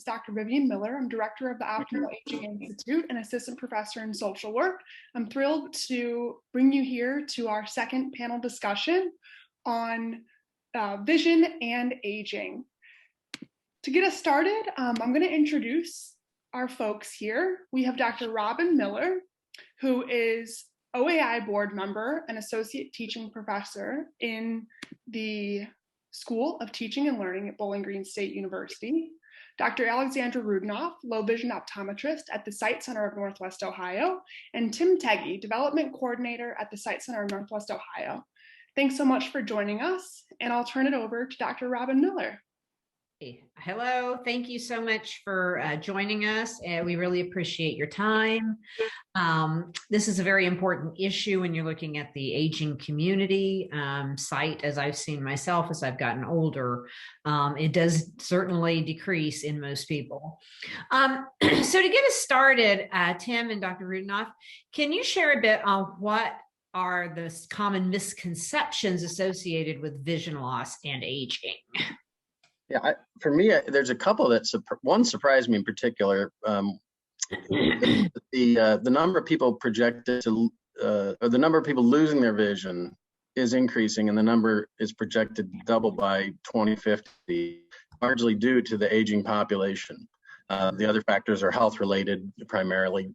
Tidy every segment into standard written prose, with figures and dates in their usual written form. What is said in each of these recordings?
is Dr. Vivian Miller. I'm director of the Optimal Aging Institute and assistant professor in social work. I'm thrilled to bring you here to our second panel discussion on vision and aging. To get us started, I'm going to introduce our folks here. We have Dr. Robyn Miller, who is OAI board member and associate teaching professor in the School of Teaching and Learning at Bowling Green State University. Dr. Alexzandra Rudinoff, low vision optometrist at the Sight Center of Northwest Ohio, and Tim Tegge, development coordinator at the Sight Center of Northwest Ohio. Thanks so much for joining us, and I'll turn it over to Dr. Robyn Miller. Hello, thank you so much for joining us. We really appreciate your time. This is a very important issue when you're looking at the aging community. Sight, as I've seen myself as I've gotten older, it does certainly decrease in most people. So to get us started, Tim and Dr. Rudinoff, can you share a bit on what are the common misconceptions associated with vision loss and aging? Yeah, for me, there's a couple that one surprised me in particular. The number of people projected to, or the number of people losing their vision is increasing, and the number is projected to double by 2050, largely due to the aging population. The other factors are health related, primarily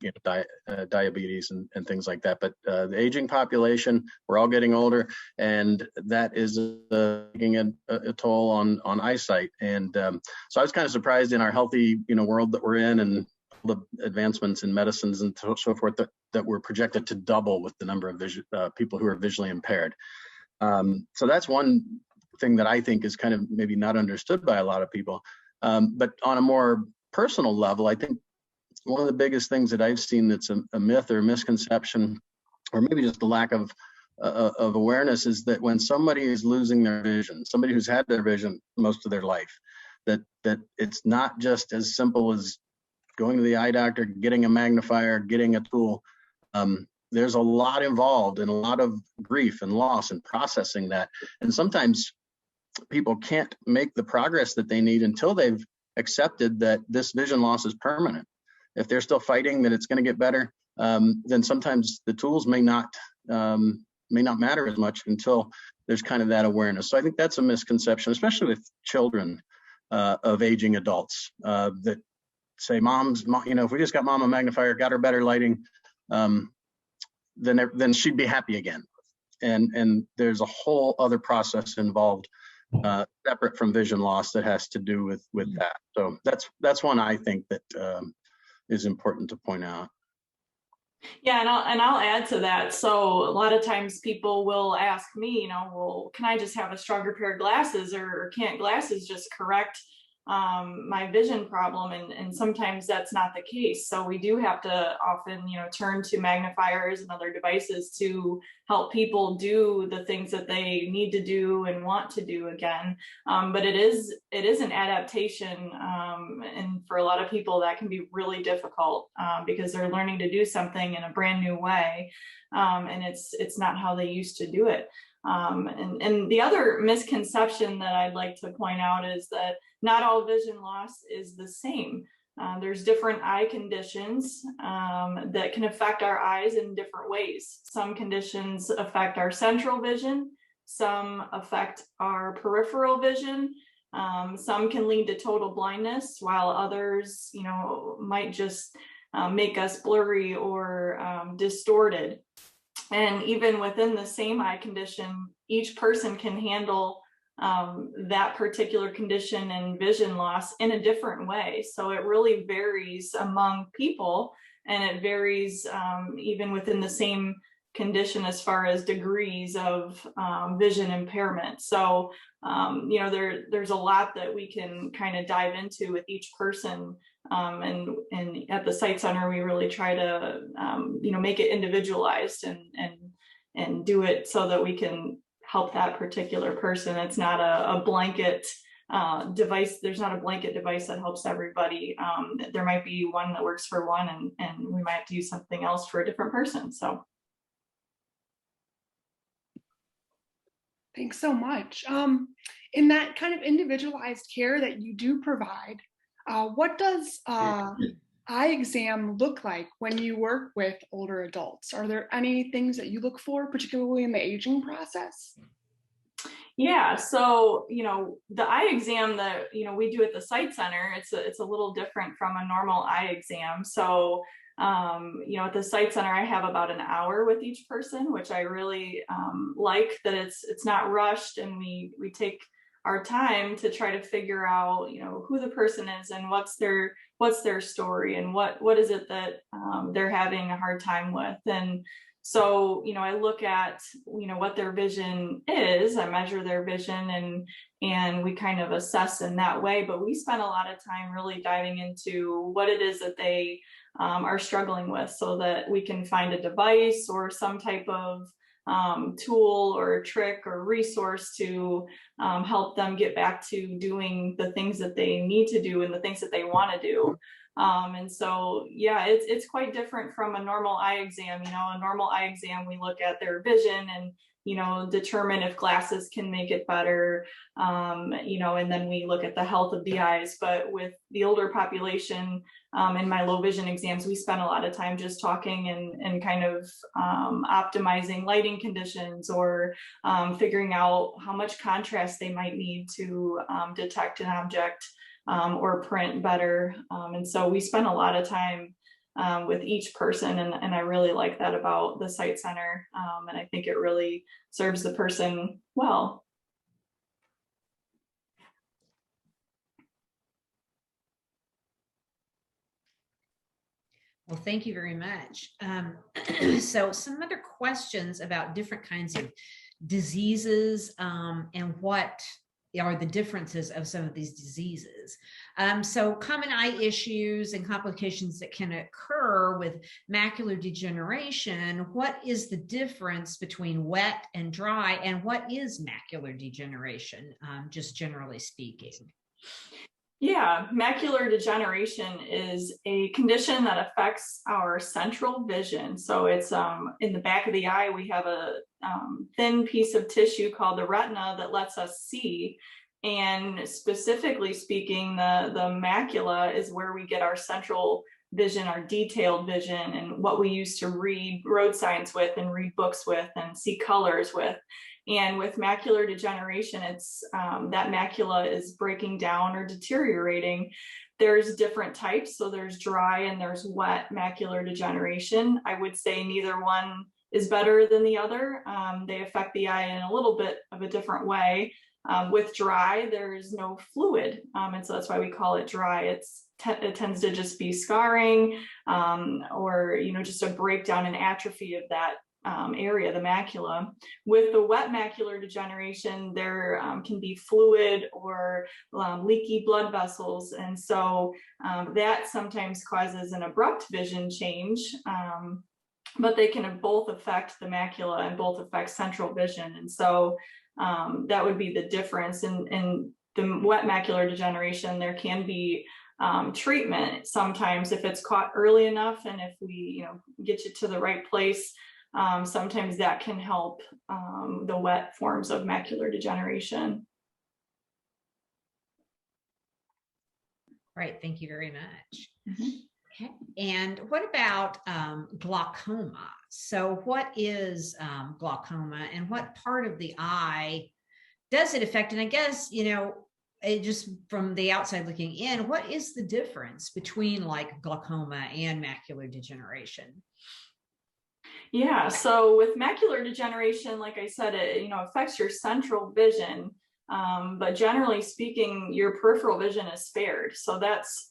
diabetes and things like that. But the aging population, we're all getting older, and that is taking a toll on eyesight. And so I was kind of surprised in our healthy world that we're in, and the advancements in medicines and so forth that we're projected to double with the number of people who are visually impaired. So that's one thing that I think is kind of maybe not understood by a lot of people. But on a more personal level, I think one of the biggest things that I've seen that's a myth or a misconception, or maybe just a lack of awareness, is that when somebody is losing their vision, somebody who's had their vision most of their life, that it's not just as simple as going to the eye doctor, getting a magnifier, getting a tool. There's a lot involved, and a lot of grief and loss and processing that. And sometimes people can't make the progress that they need until they've accepted that this vision loss is permanent. If they're still fighting that it's going to get better, then sometimes the tools may not matter as much until there's kind of that awareness. So I think that's a misconception, especially with children of aging adults that say, if we just got mom a magnifier, got her better lighting, then she'd be happy again. And there's a whole other process involved, separate from vision loss, that has to do with that. So that's one I think that is important to point out. Yeah, and I'll add to that. So a lot of times people will ask me, well, can I just have a stronger pair of glasses, or can't glasses just correct my vision problem? And sometimes that's not the case. So we do have to often, turn to magnifiers and other devices to help people do the things that they need to do and want to do again. But it is an adaptation. And for a lot of people that can be really difficult because they're learning to do something in a brand new way. And it's not how they used to do it. And the other misconception that I'd like to point out is that not all vision loss is the same. There's different eye conditions that can affect our eyes in different ways. Some conditions affect our central vision, some affect our peripheral vision, some can lead to total blindness, while others, might just make us blurry or distorted. And even within the same eye condition, each person can handle that particular condition and vision loss in a different way. So it really varies among people, and it varies even within the same condition as far as degrees of vision impairment. So, there's a lot that we can kind of dive into with each person. And at the Sight Center, we really try to, make it individualized and do it so that we can help that particular person. It's not a blanket device. There's not a blanket device that helps everybody. There might be one that works for one, and we might have to use something else for a different person. So. Thanks so much. In that kind of individualized care that you do provide, What does eye exam look like when you work with older adults? Are there any things that you look for, particularly in the aging process? Yeah, so the eye exam that we do at the Sight Center, it's a little different from a normal eye exam. So at the Sight Center, I have about an hour with each person, which I really like that it's not rushed, and we take our time to try to figure out who the person is and what's their story and what is it that they're having a hard time with. And so, I look at, what their vision is, I measure their vision, and we kind of assess in that way. But we spend a lot of time really diving into what it is that they are struggling with, so that we can find a device or some type of tool or trick or resource to help them get back to doing the things that they need to do and the things that they want to do. And so, yeah, it's quite different from a normal eye exam. A normal eye exam, we look at their vision and, determine if glasses can make it better, and then we look at the health of the eyes. But with the older population, in my low vision exams, we spend a lot of time just talking and kind of optimizing lighting conditions, or figuring out how much contrast they might need to detect an object or print better. And so we spend a lot of time with each person, and I really like that about the Sight Center, and I think it really serves the person well. Well, thank you very much. So some other questions about different kinds of diseases and what are the differences of some of these diseases. So common eye issues and complications that can occur with macular degeneration. What is the difference between wet and dry, and what is macular degeneration, just generally speaking? Yeah, macular degeneration is a condition that affects our central vision. So it's in the back of the eye, we have a thin piece of tissue called the retina that lets us see. And specifically speaking, the macula is where we get our central vision, our detailed vision, and what we use to read road signs with and read books with and see colors with. And with macular degeneration, it's that macula is breaking down or deteriorating. There's different types. So there's dry and there's wet macular degeneration. I would say neither one is better than the other. They affect the eye in a little bit of a different way. With dry, there's no fluid. And so that's why we call it dry. It tends to just be scarring, or, just a breakdown and atrophy of that area, the macula. With the wet macular degeneration, there can be fluid or leaky blood vessels. And so that sometimes causes an abrupt vision change, but they can both affect the macula and both affect central vision. And so that would be the difference. In the wet macular degeneration, there can be treatment sometimes if it's caught early enough, and if we get you to the right place. Sometimes that can help the wet forms of macular degeneration. Right, thank you very much. Mm-hmm. Okay. And what about glaucoma? So what is glaucoma, and what part of the eye does it affect? And I guess, it just from the outside looking in, what is the difference between like glaucoma and macular degeneration? Yeah, so with macular degeneration, like I said, it affects your central vision, but generally speaking, your peripheral vision is spared. So that's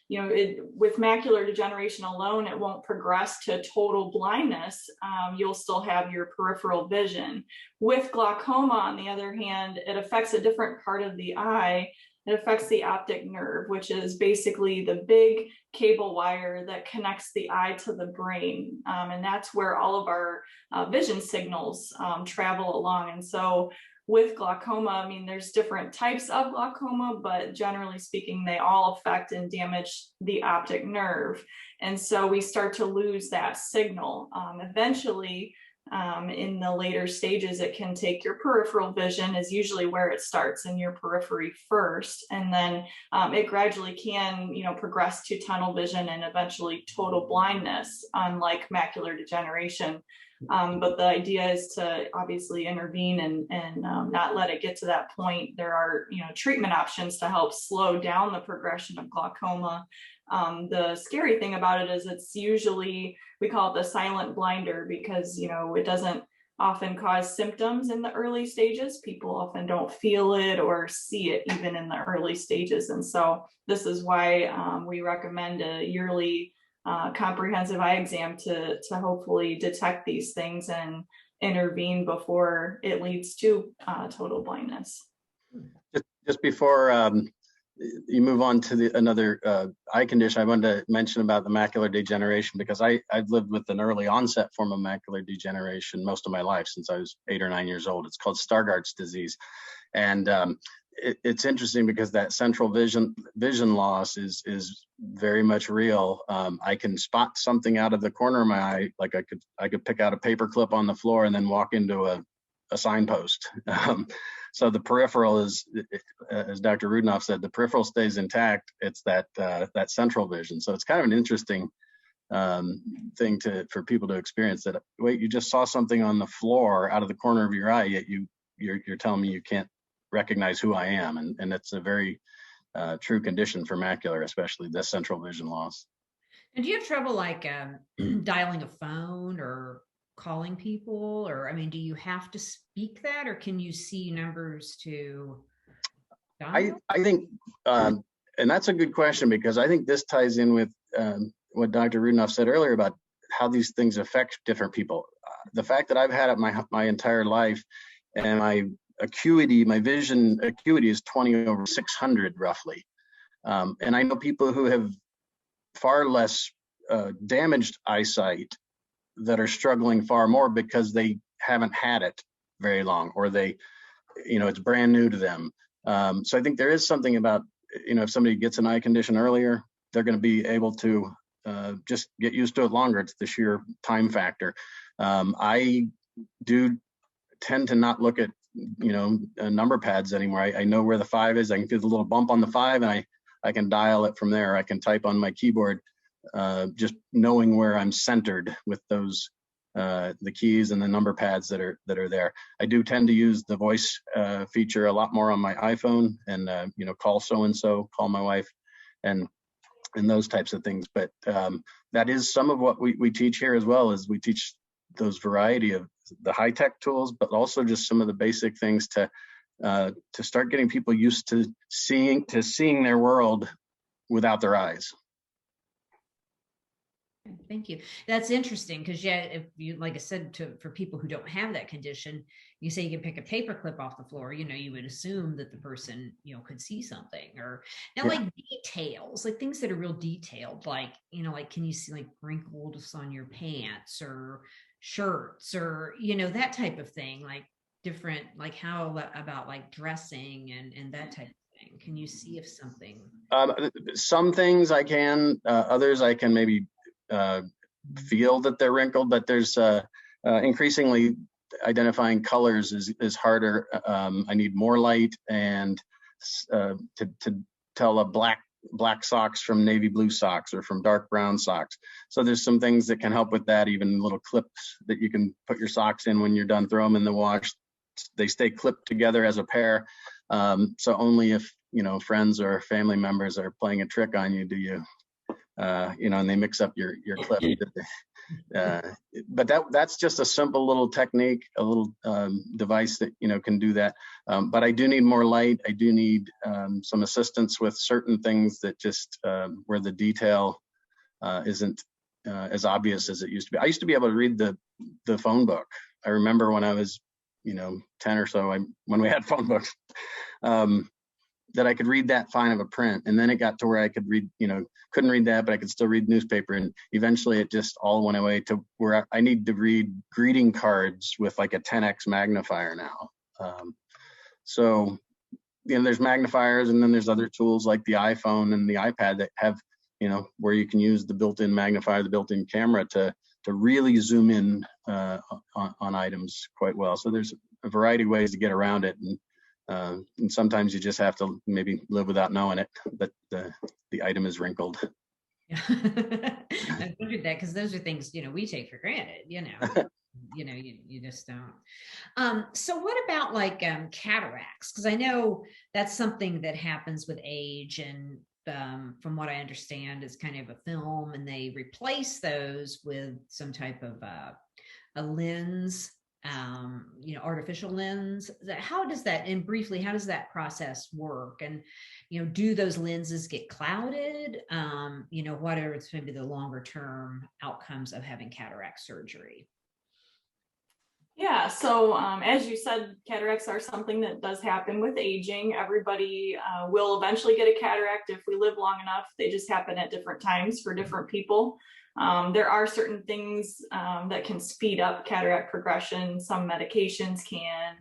with macular degeneration alone, it won't progress to total blindness. You'll still have your peripheral vision. With glaucoma, on the other hand, it affects a different part of the eye. It affects the optic nerve, which is basically the big cable wire that connects the eye to the brain. And that's where all of our vision signals travel along. And so with glaucoma, there's different types of glaucoma, but generally speaking, they all affect and damage the optic nerve. And so we start to lose that signal. Eventually, In the later stages, it can take your peripheral vision is usually where it starts, in your periphery first, and then it gradually can, progress to tunnel vision and eventually total blindness, unlike macular degeneration. But the idea is to obviously intervene and not let it get to that point. There are, treatment options to help slow down the progression of glaucoma. The scary thing about it is it's usually, we call it the silent blinder, because, it doesn't often cause symptoms in the early stages. People often don't feel it or see it even in the early stages. And so this is why we recommend a yearly comprehensive eye exam to hopefully detect these things and intervene before it leads to total blindness. Just before you move on to another eye condition, I wanted to mention about the macular degeneration, because I've lived with an early onset form of macular degeneration most of my life, since I was 8 or 9 years old. It's called Stargardt's disease. And it's interesting because that central vision loss is very much real. I can spot something out of the corner of my eye, like I could pick out a paper clip on the floor and then walk into a signpost. So the peripheral is, as Dr. Rudinoff said, the peripheral stays intact. It's that central vision. So it's kind of an interesting thing for people to experience, that, wait, you just saw something on the floor out of the corner of your eye, yet you're telling me you can't recognize who I am. And it's a very true condition for macular, especially the central vision loss. And do you have trouble like dialing a phone or calling people, or do you have to speak that, or can you see numbers to dial? I think, and that's a good question, because I think this ties in with what Dr. Rudinoff said earlier about how these things affect different people. The fact that I've had it my entire life, and my vision acuity is 20/600 roughly. And I know people who have far less damaged eyesight that are struggling far more because they haven't had it very long, or it's brand new to them. So I think there is something about, if somebody gets an eye condition earlier, they're going to be able to just get used to it longer. It's the sheer time factor. I do tend to not look at, number pads anymore. I know where the 5 is. I can feel the little bump on the 5, and I can dial it from there. I can type on my keyboard, just knowing where I'm centered with those, the keys and the number pads that are there. I do tend to use the voice feature a lot more on my iPhone, and call so-and-so, call my wife, and those types of things. But that is some of what we teach here as well. As we teach those variety of the high-tech tools, but also just some of the basic things to start getting people used to seeing their world without their eyes. Thank you. That's interesting, because if you, like I said, for people who don't have that condition, you say you can pick a paper clip off the floor, you would assume that the person, could see something. Or now, like details, like things that are real detailed, like, like, can you see like wrinkles on your pants or shirts, or, that type of thing, like different, like how about like dressing and that type of thing. Can you see if something? Some things I can, others I can maybe feel that they're wrinkled, but there's increasingly identifying colors is harder. I need more light, and to tell a black socks from navy blue socks or from dark brown socks. So there's some things that can help with that, even little clips that you can put your socks in when you're done, throw them in the wash. They stay clipped together as a pair. So only if, friends or family members are playing a trick on you, do you, and they mix up your clip. But that's just a simple little technique, a little device that, can do that. But I do need more light. I do need some assistance with certain things that just where the detail isn't as obvious as it used to be. I used to be able to read the phone book. I remember when I was, 10 or so, when we had phone books, that I could read that fine of a print. And then it got to where I could read, couldn't read that, but I could still read newspaper. And eventually it just all went away to where I need to read greeting cards with like a 10x magnifier now. So, there's magnifiers, and then there's other tools like the iPhone and the iPad that have, where you can use the built-in magnifier, the built-in camera to really zoom in on items quite well. So there's a variety of ways to get around it, and sometimes you just have to maybe live without knowing it, but the item is wrinkled. Yeah. I wondered that, because those are things, we take for granted, you just don't. So what about like cataracts? Because I know that's something that happens with age, and from what I understand, it's kind of a film, and they replace those with some type of a lens, artificial lens. How does that, and briefly, how does that process work? And, do those lenses get clouded? What are maybe the longer term outcomes of having cataract surgery? Yeah, so as you said, cataracts are something that does happen with aging. Everybody will eventually get a cataract if we live long enough. They just happen at different times for different people. There are certain things that can speed up cataract progression. Some medications can,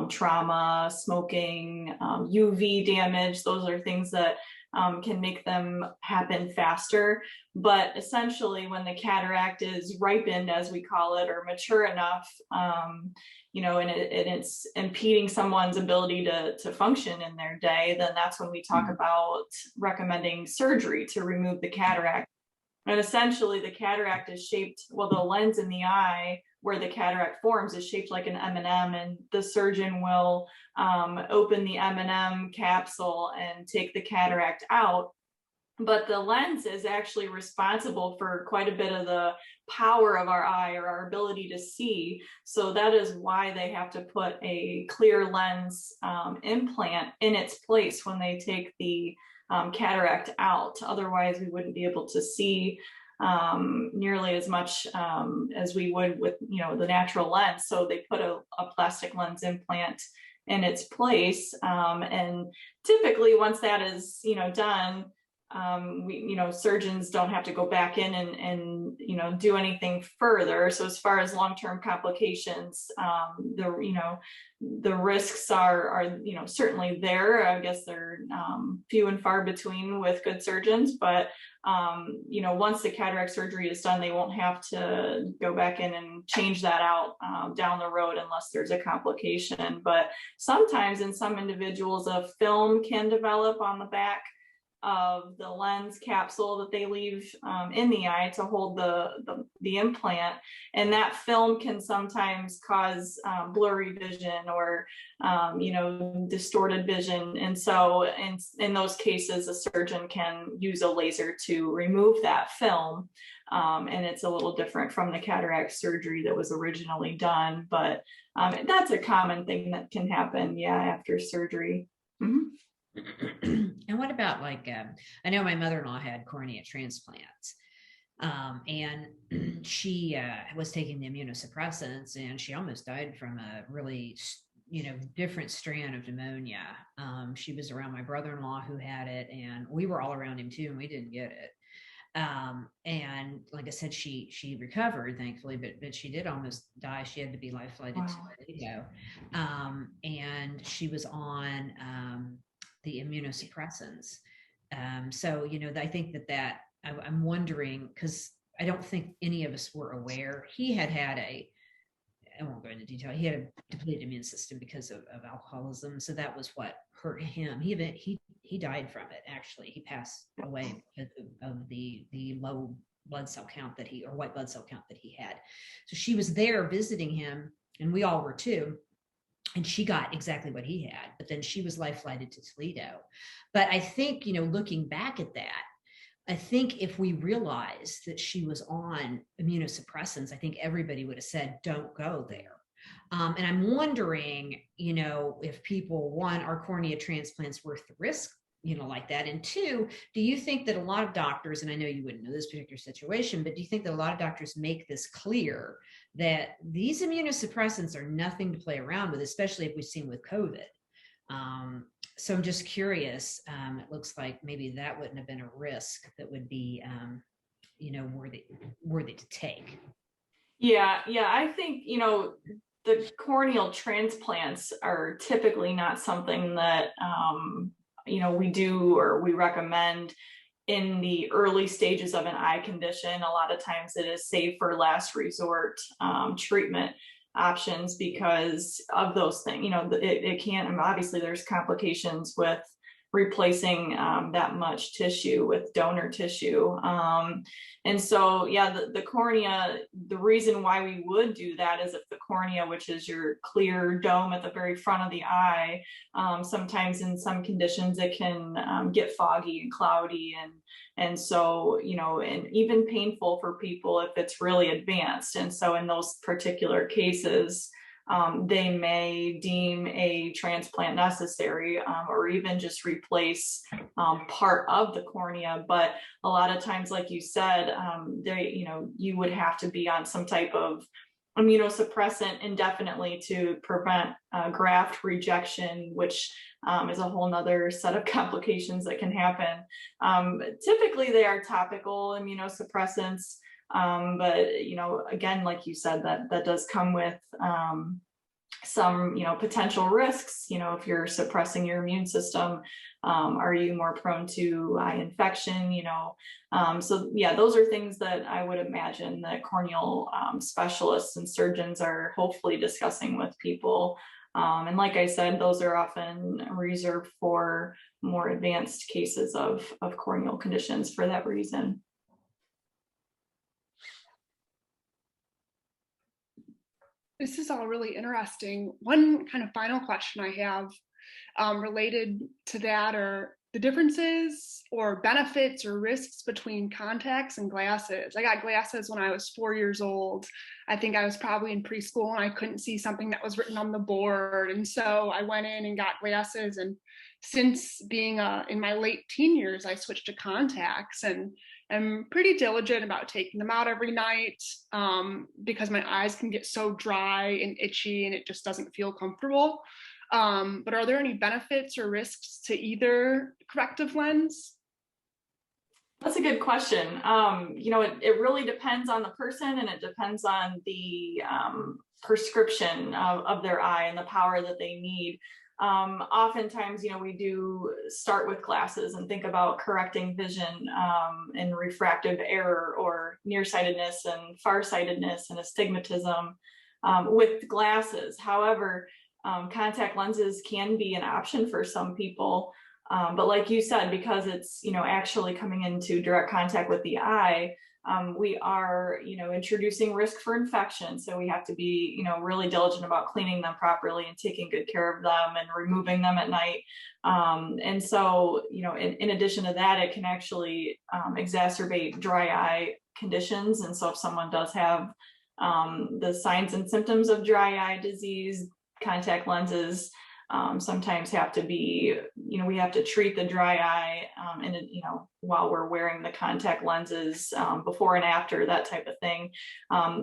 trauma, smoking, UV damage. Those are things that can make them happen faster. But essentially, when the cataract is ripened, as we call it, or mature enough, and it's impeding someone's ability to function in their day, then that's when we talk about recommending surgery to remove the cataract. And essentially, the cataract is shaped, well, the lens in the eye where the cataract forms is shaped like an M&M, and the surgeon will open the M&M capsule and take the cataract out. But the lens is actually responsible for quite a bit of the power of our eye, or our ability to see. So that is why they have to put a clear lens implant in its place when they take the cataract out. Otherwise, we wouldn't be able to see nearly as much as we would with the natural lens. So they put a plastic lens implant in its place, and typically once that is done, surgeons don't have to go back in and do anything further. So as far as long-term complications, the risks are certainly there. I guess they're few and far between with good surgeons, but once the cataract surgery is done, they won't have to go back in and change that out down the road unless there's a complication. But sometimes in some individuals, a film can develop on the back of the lens capsule that they leave in the eye to hold the implant, and that film can sometimes cause blurry vision or distorted vision. And so in those cases, a surgeon can use a laser to remove that film, and it's a little different from the cataract surgery that was originally done, but that's a common thing that can happen after surgery. Mm-hmm. And what about I know my mother-in-law had cornea transplants, and she was taking the immunosuppressants, and she almost died from a really, different strand of pneumonia. She was around my brother-in-law who had it, and we were all around him too, and we didn't get it. And like I said, she recovered, thankfully, but she did almost die. She had to be life flighted to Toledo, and she was on the immunosuppressants. So, I think that I'm wondering, because I don't think any of us were aware. He had I won't go into detail, he had a depleted immune system because of alcoholism. So that was what hurt him. He died from it, actually. He passed away because of the low blood cell count or white blood cell count that he had. So she was there visiting him, and we all were too. And she got exactly what he had, but then she was life flighted to Toledo. But I think, looking back at that, I think if we realized that she was on immunosuppressants, I think everybody would have said, don't go there. And I'm wondering, if people, one, are cornea transplants worth the risk, like that? And two, do you think that a lot of doctors, and I know you wouldn't know this particular situation, but do you think that a lot of doctors make this clear that these immunosuppressants are nothing to play around with, especially if we've seen with COVID? So I'm just curious. It looks like maybe that wouldn't have been a risk that would be, worthy to take. Yeah. I think, the corneal transplants are typically not something that, we do or we recommend in the early stages of an eye condition, a lot of times it is safe for last resort treatment options because of those things. You know, it can't, I mean, obviously there's complications with replacing that much tissue with donor tissue. And so, yeah, the cornea, the reason why we would do that is if the cornea, which is your clear dome at the very front of the eye, sometimes in some conditions it can get foggy and cloudy, and so, you know, and even painful for people if it's really advanced. And so in those particular cases, they may deem a transplant necessary, or even just replace part of the cornea. But a lot of times, like you said, you know, you would have to be on some type of immunosuppressant indefinitely to prevent graft rejection, which is a whole nother set of complications that can happen. Typically, they are topical immunosuppressants. But, you know, again, like you said, that does come with some, you know, potential risks. You know, if you're suppressing your immune system, are you more prone to eye infection? You know, so yeah, those are things that I would imagine that corneal specialists and surgeons are hopefully discussing with people. And like I said, those are often reserved for more advanced cases of corneal conditions for that reason. This is all really interesting. One kind of final question I have related to that are the differences or benefits or risks between contacts and glasses. I got glasses when I was 4 years old. I think I was probably in preschool and I couldn't see something that was written on the board. And so I went in and got glasses. And since being in my late teen years, I switched to contacts, and I'm pretty diligent about taking them out every night because my eyes can get so dry and itchy and it just doesn't feel comfortable. But are there any benefits or risks to either corrective lens? That's a good question. You know, it really depends on the person, and it depends on the prescription of their eye and the power that they need. Oftentimes, you know, we do start with glasses and think about correcting vision and refractive error or nearsightedness and farsightedness and astigmatism with glasses. However, contact lenses can be an option for some people. But like you said, because it's, you know, actually coming into direct contact with the eye, we are, you know, introducing risk for infection. So we have to be, you know, really diligent about cleaning them properly and taking good care of them and removing them at night. And so, you know, in addition to that, it can actually exacerbate dry eye conditions. And so if someone does have the signs and symptoms of dry eye disease, contact lenses sometimes have to be, you know, we have to treat the dry eye and, you know, while we're wearing the contact lenses before and after, that type of thing.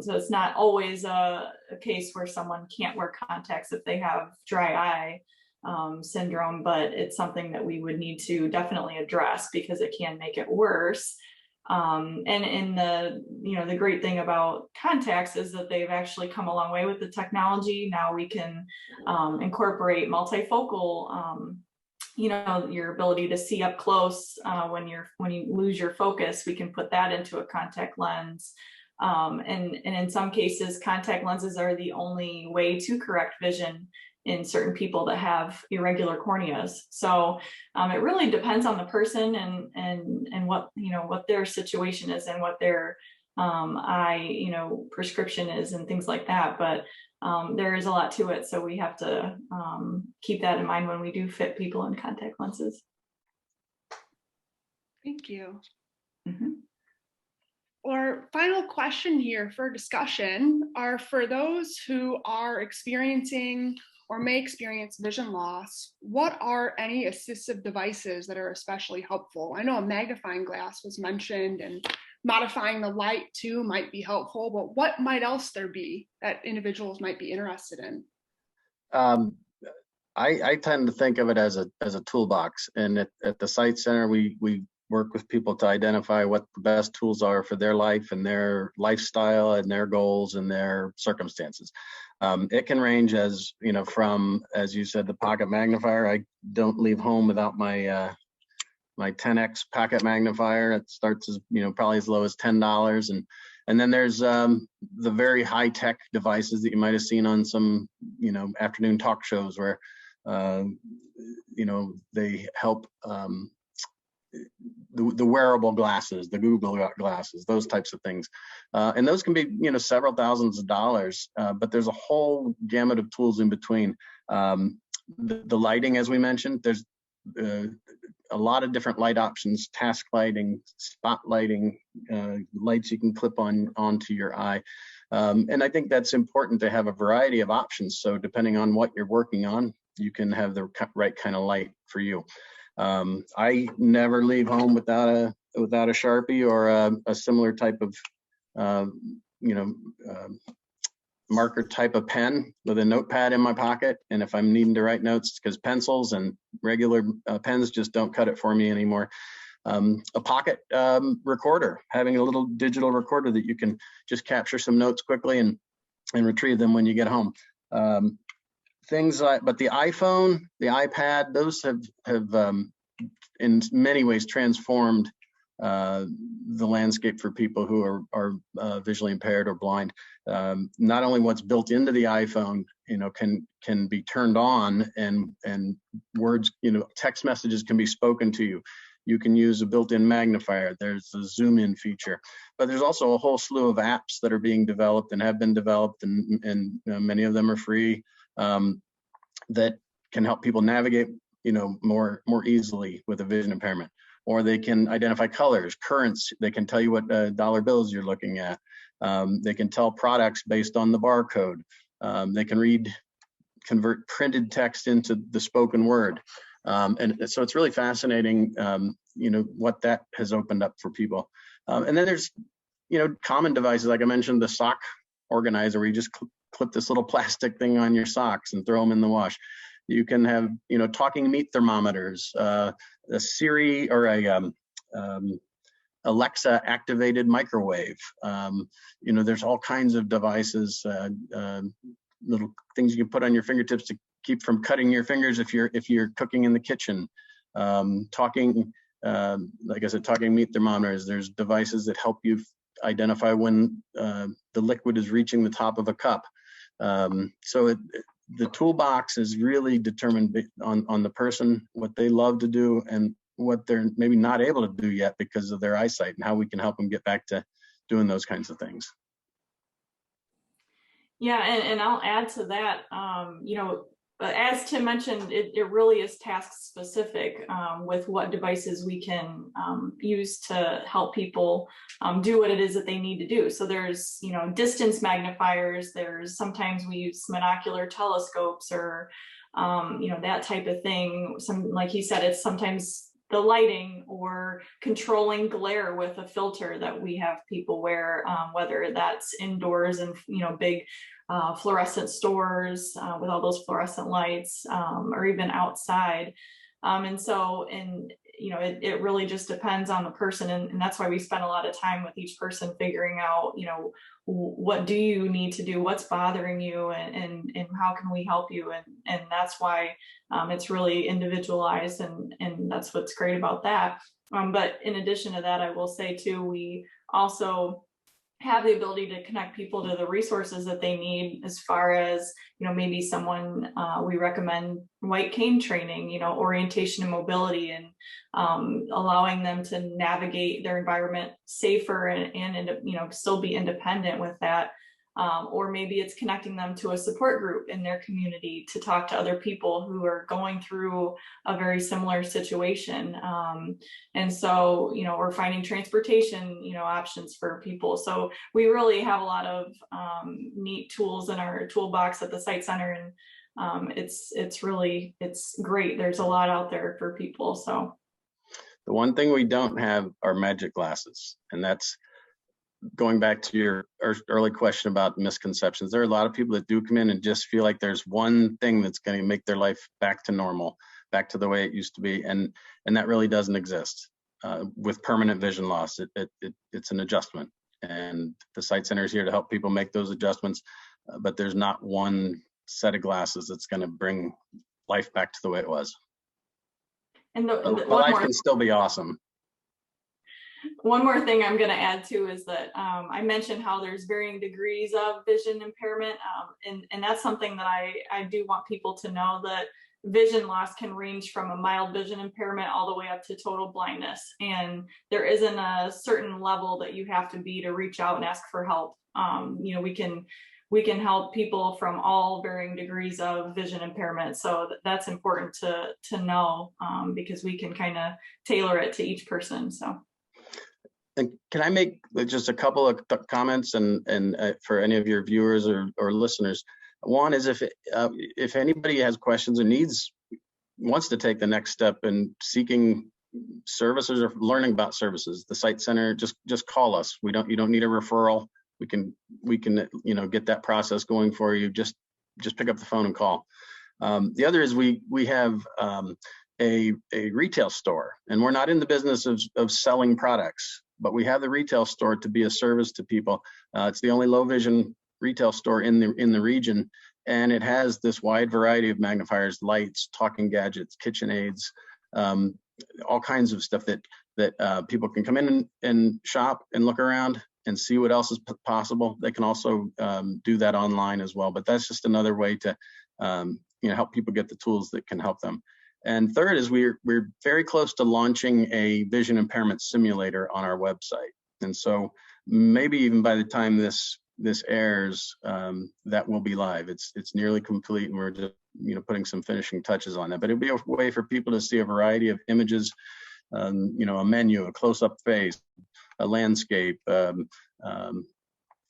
So it's not always a case where someone can't wear contacts if they have dry eye syndrome, but it's something that we would need to definitely address because it can make it worse. And you know, the great thing about contacts is that they've actually come a long way with the technology. Now we can incorporate multifocal, you know, your ability to see up close when you lose your focus, we can put that into a contact lens. And in some cases, contact lenses are the only way to correct vision in certain people that have irregular corneas. So it really depends on the person and what, you know, what their situation is and what their eye, you know, prescription is and things like that. But there is a lot to it. So we have to keep that in mind when we do fit people in contact lenses. Thank you. Mm-hmm. Our final question here for discussion are for those who are experiencing or may experience vision loss, what are any assistive devices that are especially helpful? I know a magnifying glass was mentioned and modifying the light too might be helpful, but what might else there be that individuals might be interested in? I tend to think of it as a toolbox, and at the Sight Center, we work with people to identify what the best tools are for their life and their lifestyle and their goals and their circumstances. It can range as, you know, from, as you said, the pocket magnifier. I don't leave home without my my 10x pocket magnifier. It starts as, probably as low as $10. And then there's the very high tech devices that you might have seen on some, afternoon talk shows where, they help, the wearable glasses, the Google glasses, those types of things. And those can be, several thousands of dollars, but there's a whole gamut of tools in between. The lighting, as we mentioned, there's a lot of different light options, task lighting, spot lighting, lights you can clip onto your eye. And I think that's important to have a variety of options. So depending on what you're working on, you can have the right kind of light for you. I never leave home without a Sharpie or a similar type of, marker type of pen with a notepad in my pocket. And if I'm needing to write notes, because pencils and regular pens just don't cut it for me anymore. A pocket recorder, having a little digital recorder that you can just capture some notes quickly and retrieve them when you get home. Things like, but the iPhone, the iPad, those have in many ways transformed the landscape for people who are visually impaired or blind. Not only what's built into the iPhone, can be turned on, and words, text messages can be spoken to you. You can use a built-in magnifier. There's a zoom in feature, but there's also a whole slew of apps that are being developed and have been developed, and many of them are free, that can help people navigate, more easily with a vision impairment. Or they can identify colors, currents. They can tell you what dollar bills you're looking at. They can tell products based on the barcode. They can convert printed text into the spoken word. And so it's really fascinating, what that has opened up for people. And then there's, common devices, like I mentioned, the sock organizer, where you just clip this little plastic thing on your socks and throw them in the wash. You can have, talking meat thermometers, a Siri or a Alexa activated microwave. There's all kinds of devices, little things you can put on your fingertips to keep from cutting your fingers if you're cooking in the kitchen. Talking, like I said, talking meat thermometers. There's devices that help you identify when the liquid is reaching the top of a cup. So the toolbox is really determined on the person, what they love to do and what they're maybe not able to do yet because of their eyesight, and how we can help them get back to doing those kinds of things. Yeah, and I'll add to that, as Tim mentioned, it really is task specific with what devices we can use to help people do what it is that they need to do. So there's, distance magnifiers, there's sometimes we use monocular telescopes or, that type of thing. Like he said, it's sometimes the lighting or controlling glare with a filter that we have people wear, whether that's indoors and, big fluorescent stores with all those fluorescent lights, or even outside. It really just depends on the person. And that's why we spend a lot of time with each person figuring out, what do you need to do? What's bothering you? And how can we help you? And that's why it's really individualized. And that's what's great about that. But in addition to that, I will say too, we also have the ability to connect people to the resources that they need, as far as, maybe someone, we recommend white cane training, orientation and mobility, and allowing them to navigate their environment safer and still be independent with that. Or maybe it's connecting them to a support group in their community to talk to other people who are going through a very similar situation. Or finding transportation, options for people. So we really have a lot of neat tools in our toolbox at the Sight Center, and it's great. There's a lot out there for people. So the one thing we don't have are magic glasses, and that's going back to your early question about misconceptions. There are a lot of people that do come in and just feel like there's one thing that's going to make their life back to normal, back to the way it used to be, and that really doesn't exist. With permanent vision loss, it's an adjustment, and the Sight Center is here to help people make those adjustments, but there's not one set of glasses that's going to bring life back to the way it was. And But life can still be awesome. One more thing I'm going to add too is that I mentioned how there's varying degrees of vision impairment, and that's something that I do want people to know, that vision loss can range from a mild vision impairment all the way up to total blindness, and there isn't a certain level that you have to be to reach out and ask for help. We can help people from all varying degrees of vision impairment, so that's important to know, because we can kind of tailor it to each person. So. And can I make just a couple of comments and for any of your viewers or listeners? One is if anybody has questions or wants to take the next step in seeking services or learning about services, the Sight Center, just call us. You don't need a referral. We can get that process going for you. Just pick up the phone and call. The other is we have a retail store, and we're not in the business of selling products, but we have the retail store to be a service to people. It's the only low vision retail store in the region, and it has this wide variety of magnifiers, lights, talking gadgets, kitchen aids, all kinds of stuff that people can come in and shop and look around and see what else is possible. They can also do that online as well, but that's just another way to help people get the tools that can help them. And third is we're very close to launching a vision impairment simulator on our website. And so maybe even by the time this airs, that will be live. It's nearly complete, and we're just putting some finishing touches on that. But it'll be a way for people to see a variety of images, a menu, a close-up face, a landscape,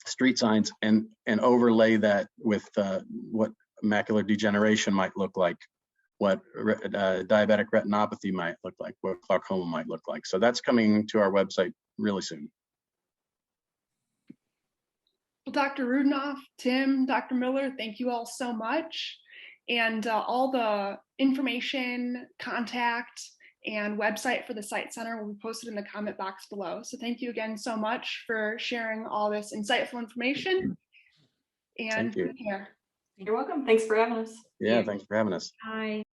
street signs, and overlay that with what macular degeneration might look like, what diabetic retinopathy might look like, what glaucoma might look like. So that's coming to our website really soon. Well, Dr. Rudinoff, Tim, Dr. Miller, thank you all so much. And all the information, contact, and website for the Sight Center will be posted in the comment box below. So thank you again so much for sharing all this insightful information. And thank you. take care. You're welcome. Thanks for having us. Yeah, thanks for having us. Hi.